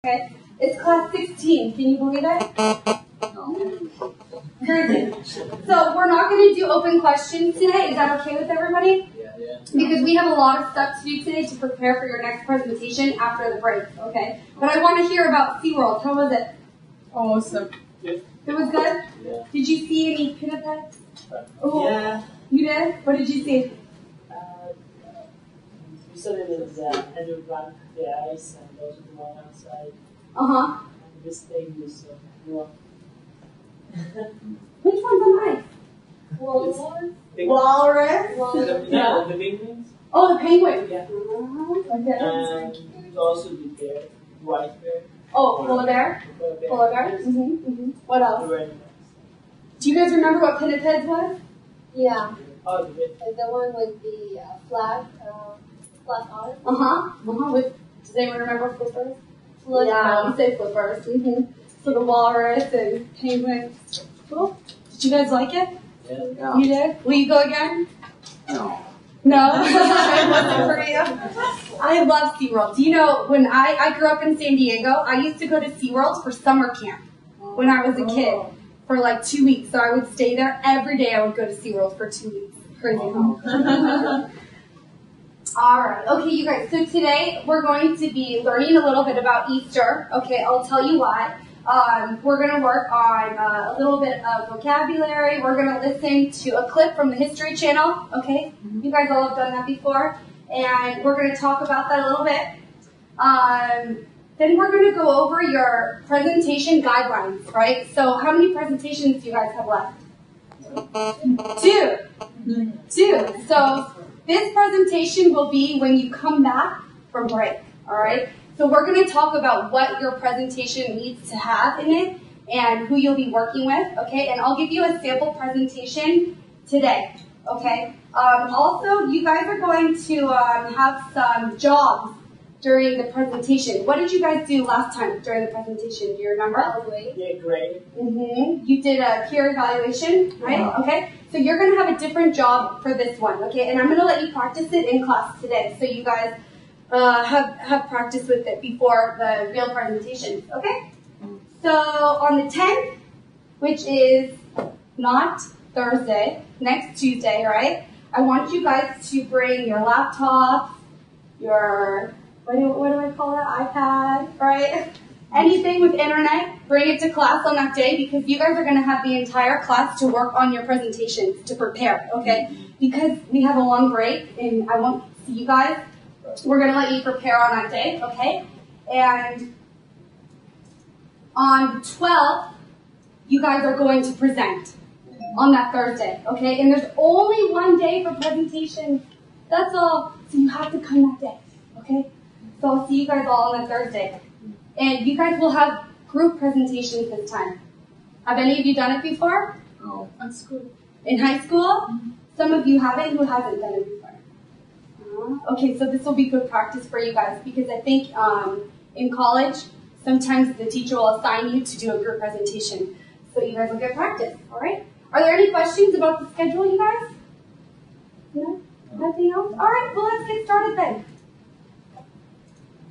Okay, it's class 16. Can you believe it? Crazy. So we're not going to do open questions today. Is that okay with everybody? Yeah. Because we have a lot of stuff to do today to prepare for your next presentation after the break. Okay. But I want to hear about SeaWorld. How was it? Awesome. It was good? Yeah. Did you see any pinnipeds? Oh, Yeah. You did? What did you see? We saw that there's and we ran the ice and also the one outside. Uh-huh. And this thing was well. Which one's on ice? Walrus? Walrus? Yeah, the penguins. Oh, the penguin. Yeah. Okay. And also the bear, white bear. Oh, polar bear? Polar bear? What else? Do you guys remember what pinnipeds was? Yeah, Oh, the bear. the one with the flag on it. Does anyone remember flippers? Flippers. Yeah, we say flippers. So the walrus and penguins. Cool. Did you guys like it? Yeah. You did? Will you go again? No. No? It wasn't for you? I love SeaWorld. Do you know, when I grew up in San Diego, I used to go to SeaWorld for summer camp when I was a kid for like 2 weeks. So I would stay there every day. I would go to SeaWorld for 2 weeks. Crazy, huh? All right. Okay, you guys. So today we're going to be learning a little bit about Easter. Okay, I'll tell you why. We're going to work on a little bit of vocabulary. We're going to listen to a clip from the History Channel. Okay, you guys all have done that before, and we're going to talk about that a little bit. Then we're going to go over your presentation guidelines. Right. So how many presentations do you guys have left? Two. So this presentation will be when you come back from break, all right? So we're going to talk about what your presentation needs to have in it and who you'll be working with, okay? And I'll give you a sample presentation today, okay? Also, you guys are going to have some jobs during the presentation. What did you guys do last time during the presentation? Do you remember? Yeah, great. You did a peer evaluation, right? Yeah. Okay. So you're going to have a different job for this one, okay? And I'm going to let you practice it in class today, so you guys have practiced with it before the real presentation, okay? So on the 10th, which is not Thursday, next Tuesday, right? I want you guys to bring your laptop, your what do I call it? iPad, right? Anything with internet, bring it to class on that day because you guys are going to have the entire class to work on your presentations, to prepare, okay? Because we have a long break and I won't see you guys, we're going to let you prepare on that day, okay? And on the 12th, you guys are going to present on that Thursday, okay? And there's only one day for presentation. That's all. So you have to come that day, okay? So I'll see you guys all on that Thursday. And you guys will have group presentations this time. Have any of you done it before? Oh, that's good. In high school? Some of you haven't. Who hasn't done it before? Okay, so this will be good practice for you guys because I think in college, sometimes the teacher will assign you to do a group presentation. So you guys will get practice, all right? Are there any questions about the schedule, you guys? No? Nothing else? All right, well, let's get started then.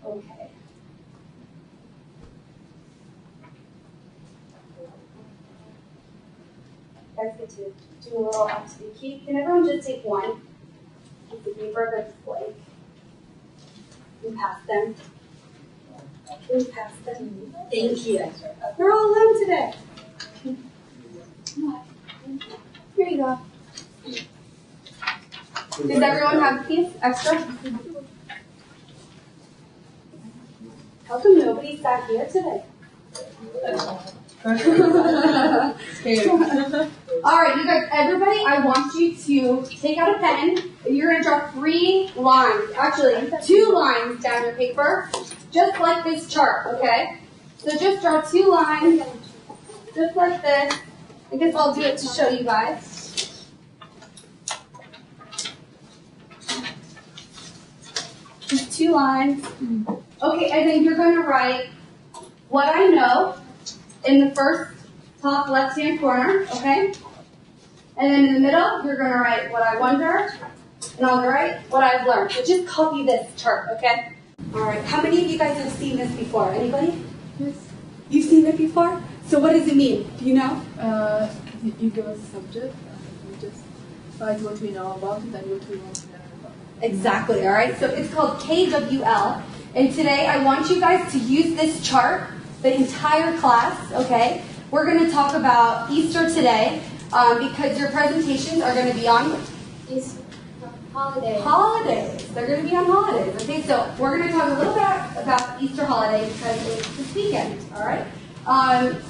Okay. You guys get to do a little activity. Can everyone just take one piece of paper that's blank and pass them? And pass them. Thank you. They're all alone today. Here you go. Does everyone have a piece extra? How come nobody sat here today? All right, you guys, everybody, I want you to take out a pen. You're going to draw 3 lines, actually 2 lines down your paper, just like this chart, okay? So just draw 2 lines, just like this. I guess I'll do it to show you guys. Just 2 lines. Okay, and then you're going to write what I know in the first top left-hand corner, okay? And then in the middle, you're going to write what I wonder, and I'll write what I've learned. So just copy this chart, okay? All right. How many of you guys have seen this before? Anybody? Yes. You've seen it before? So what does it mean? Do you know? You give us a subject and we just write what we know about it and what we want to learn about it. Exactly. All right. So it's called KWL. And today I want you guys to use this chart the entire class, okay? We're going to talk about Easter today because your presentations are going to be on It's holiday. holidays. They're going to be on holidays, okay? So we're going to talk a little bit about Easter holiday because it's this weekend, all right?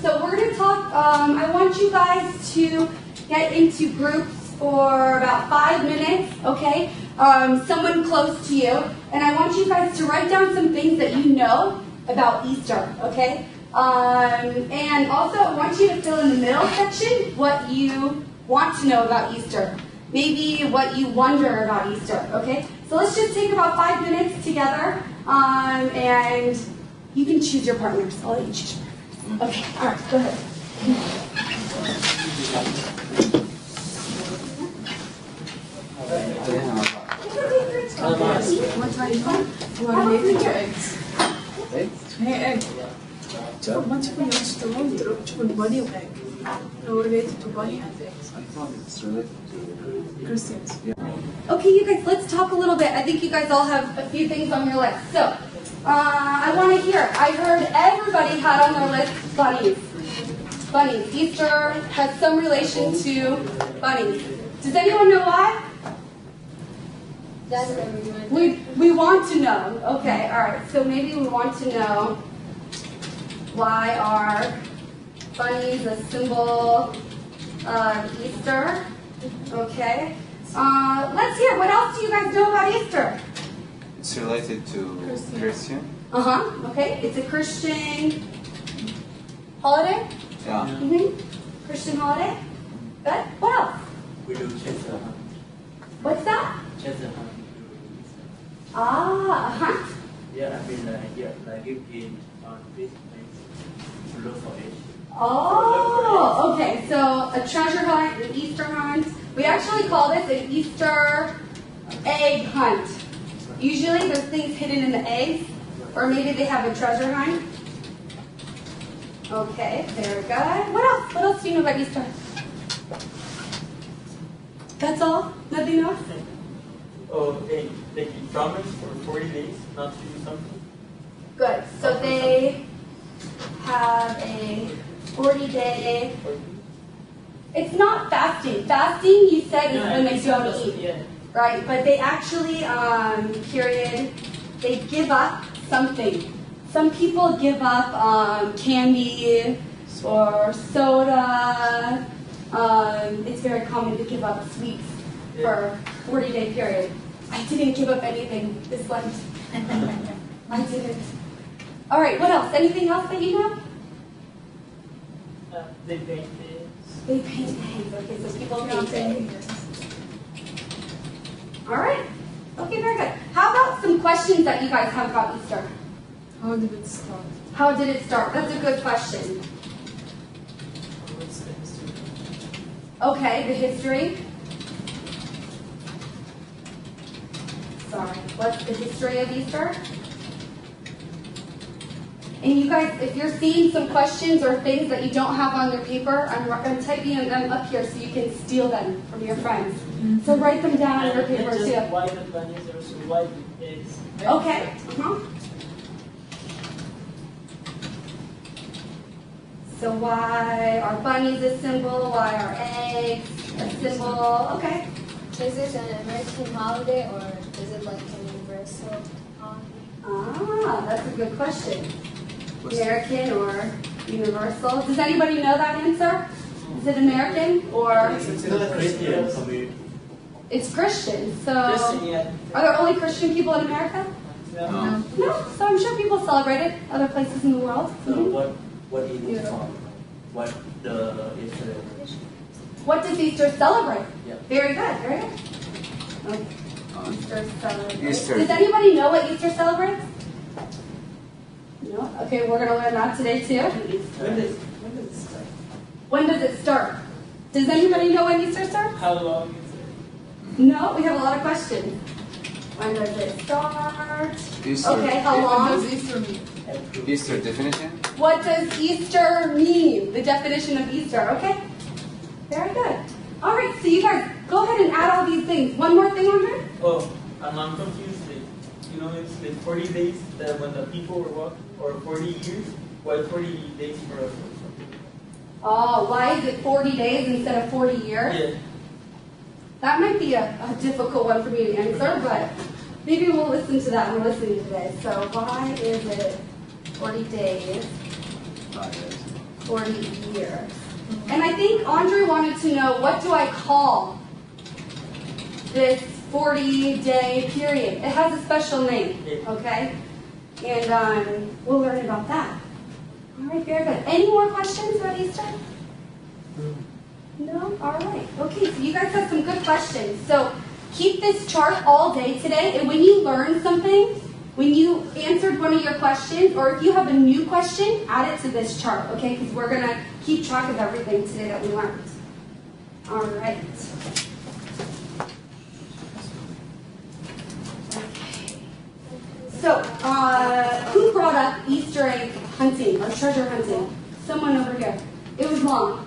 So we're going to talk, I want you guys to get into groups for about 5 minutes, okay? Someone close to you. And I want you guys to write down some things that you know about Easter, okay? And also I want you to fill in the middle section what you want to know about Easter. Maybe what you wonder about Easter, okay? So let's just take about 5 minutes together, and you can choose your partners. I'll let you choose your partners. Okay, all right, go ahead. What are you doing? You are related to eggs. Hey, egg. What if we watch the one bunny or egg? No, related to bunny and eggs. I thought it's related to Christians. Okay, you guys, let's talk a little bit. I think you guys all have a few things on your list. So, I want to hear. I heard everybody had on their list bunnies. Bunnies. Easter has some relation to bunnies. Does anyone know why? That's everyone. We want to know. Okay, all right. So maybe we want to know why are bunnies a symbol of Easter? Okay. Let's hear. What else do you guys know about Easter? It's related to Christian. Okay. It's a Christian holiday. Yeah. Christian holiday. Good. What else? We do treasure hunt. What's that? Treasure hunt. Ah, a hunt. Yeah, I mean, like you can on this place to look for it. Oh, okay. So a treasure hunt, an Easter hunt. We actually call this an Easter egg hunt. Usually there's things hidden in the eggs, or maybe they have a treasure hunt. Okay, very good. What else? What else do you know about Easter? That's all? Nothing else? Oh, they keep promise for 40 days not to do something. Good. So they have a 40-day. It's not fasting. Fasting, you said, is when they don't eat, Yeah. right? But they actually, they give up something. Some people give up candy or soda. It's very common to give up sweets for a 40-day period. I didn't give up anything this Lent. I didn't. All right, what else? Anything else that you know? They paint eggs. They paint eggs. Okay, so people paint eggs. Yes. All right. Okay, very good. How about some questions that you guys have about Easter? How did it start? How did it start? That's a good question. What's the history? Okay, the history. Sorry, what's the history of Easter? And you guys, if you're seeing some questions or things that you don't have on your paper, I'm typing them up here so you can steal them from your friends. So write them down on your paper And too. just why the bunnies are so white with eggs. Okay. So why are bunnies a symbol? Why are eggs a symbol? Okay. Is this an American holiday or is it like a universal holiday? Ah, that's a good question. American or universal? Does anybody know that answer? Is it American or It's not Christian community. it's Christian? So Christian, yeah. are there only Christian people in America? Yeah. No. So I'm sure people celebrate it other places in the world. So what it is from? What the Easter? What does Easter celebrate? Yeah. Very good. Very good. Okay. Easter celebrates. Easter. Does anybody know what Easter celebrates? No? Okay, we're going to learn that today too. When does it start? When does it start? Does anybody know when Easter starts? How long is it? No, we have a lot of questions. When does it start? Easter. Okay, how What long? does Easter mean? Easter definition? What does Easter mean? The definition of Easter, okay? Very good. All right, so you guys, go ahead and add all these things. One more thing, Andre? Oh, I'm confused. Like, you know, it's like 40 days that when the people were walking, or 40 years. Why 40 days for us? Oh, why is it 40 days instead of 40 years? Yeah. That might be a difficult one for me to answer, but maybe we'll listen to that when we're listening today. So why is it 40 days, 40 years? And I think Andre wanted to know, what do I call this 40-day period? It has a special name, okay? And we'll learn about that. All right, very good. Any more questions about Easter? No? All right. Okay, so you guys have some good questions. So keep this chart all day today, and when you learn something, when you answered one of your questions, or if you have a new question, add it to this chart, okay? Because we're going to keep track of everything today that we learned. All right. So, who brought up Easter egg hunting or treasure hunting? Someone over here. It was long.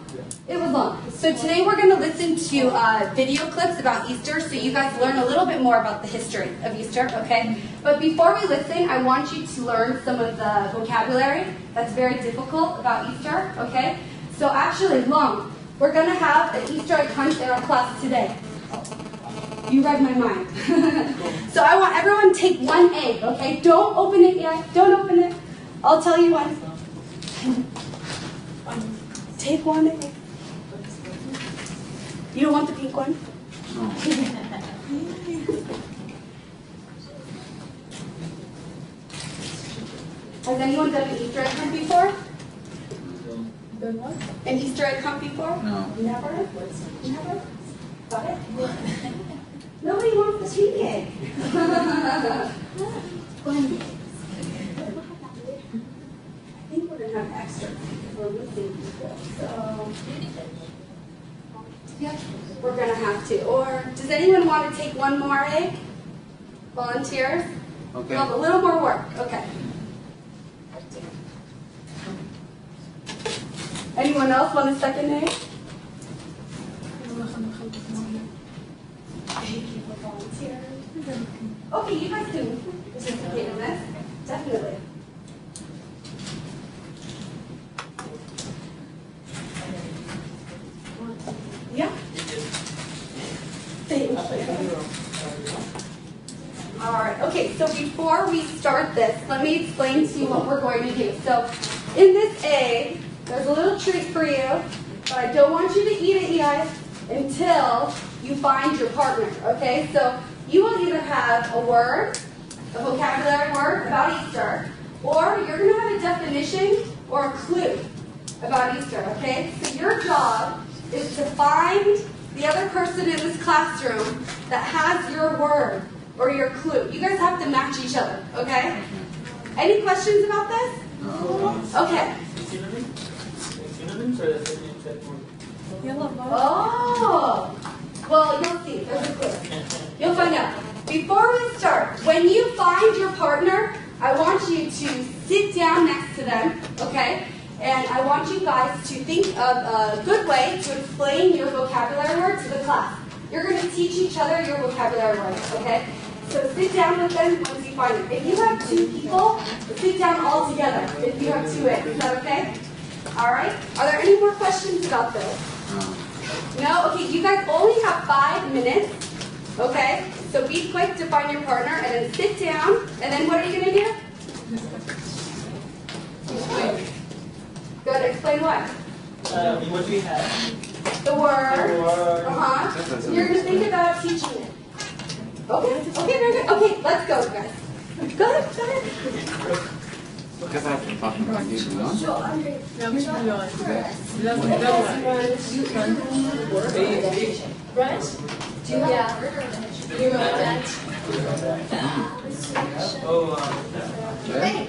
It was long. So today we're going to listen to video clips about Easter so you guys learn a little bit more about the history of Easter, okay? But before we listen, I want you to learn some of the vocabulary that's very difficult about Easter, okay? So actually, Long, we're going to have an Easter egg hunt in our class today. You read my mind. So I want everyone to take one egg, okay? Don't open it yet. Don't open it. I'll tell you when. Take one egg. You don't want the pink one? No. Has anyone done an Easter egg hunt before? Then what? An Easter egg hunt before? No. Never? Never? Got it? Nobody wants the pink egg. I think we're going to have extra because we're missing people. So, yeah, we're going to have to. Or does anyone want to take one more egg? Volunteers? Okay. Well, a little more work. Okay. Anyone else want a second egg? Thank you for volunteering. Okay, you guys can participate in this. Definitely. Yeah. Thank you. All right. Okay, so before we start this, let me explain to you what we're going to do. So in this egg, there's a little treat for you, but I don't want you to eat it yet until you find your partner, okay? So you will either have a word, a vocabulary word about Easter, or you're going to have a definition or a clue about Easter, okay? So your job is to find the other person in this classroom that has your word or your clue. You guys have to match each other, okay? Any questions about this? No. Okay. Synonyms or the synonyms that were? Oh, well, you'll see. There's a clue. You'll find out. Before we start, when you find your partner, I want you to sit down next to them, okay? And I want you guys to think of a good way to explain your vocabulary word to the class. You're going to teach each other your vocabulary words, okay? So sit down with them once you find them. If you have two people, sit down all together. If you have two eggs, is that okay? All right. Are there any more questions about this? No? Okay, you guys only have 5 minutes, okay? So be quick to find your partner and then sit down. And then what are you going to do? Good. Explain what? What we have. The word. The word. Uh-huh. You're going to think about teaching it. Okay. Okay, very good. Okay, let's go, guys. Go ahead. Go ahead. Because I have to talk about you, no? Ja, myśmy byli. Okay. Right? Yeah. Oh, Okay.